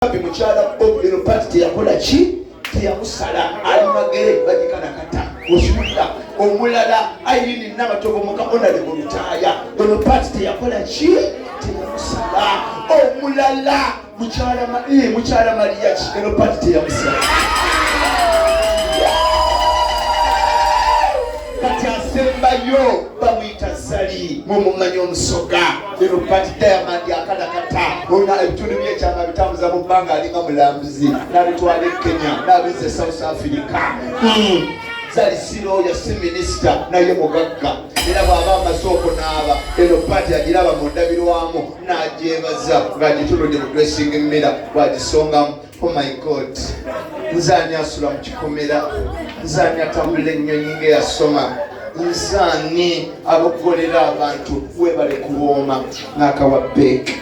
Mukyala Bobi eno pati teyakola ki? Teyamusala ali magere bagikanakata osumulira omulala ayini n'abatogomoka onale mu lutaaya eno pati teyakola ki? Teyamusala omulala Mukyala Mariya ki eno pati teyamusala kati asembayo bamuyita Zali mumumanyi omusoga eno pati Diamond akanakata ona ebitundu byekyama bitambuza mu bbanga alinga mulambuzi n'abitwala e Kenya n'abize South Africa. Zali siroya si minisita naye mugagga era bw'aba amaze okunaaba eno pati agiraba mu ndabirwamu n'agyebaza ng'agituludde mu dressing mirror bw'agisongamu. Oh my God, nzani asula mu kikomera, nzani atambula ennyonyi ng'eyasoma, nzani abogolera abantu webale kuwooma n'akawa beke.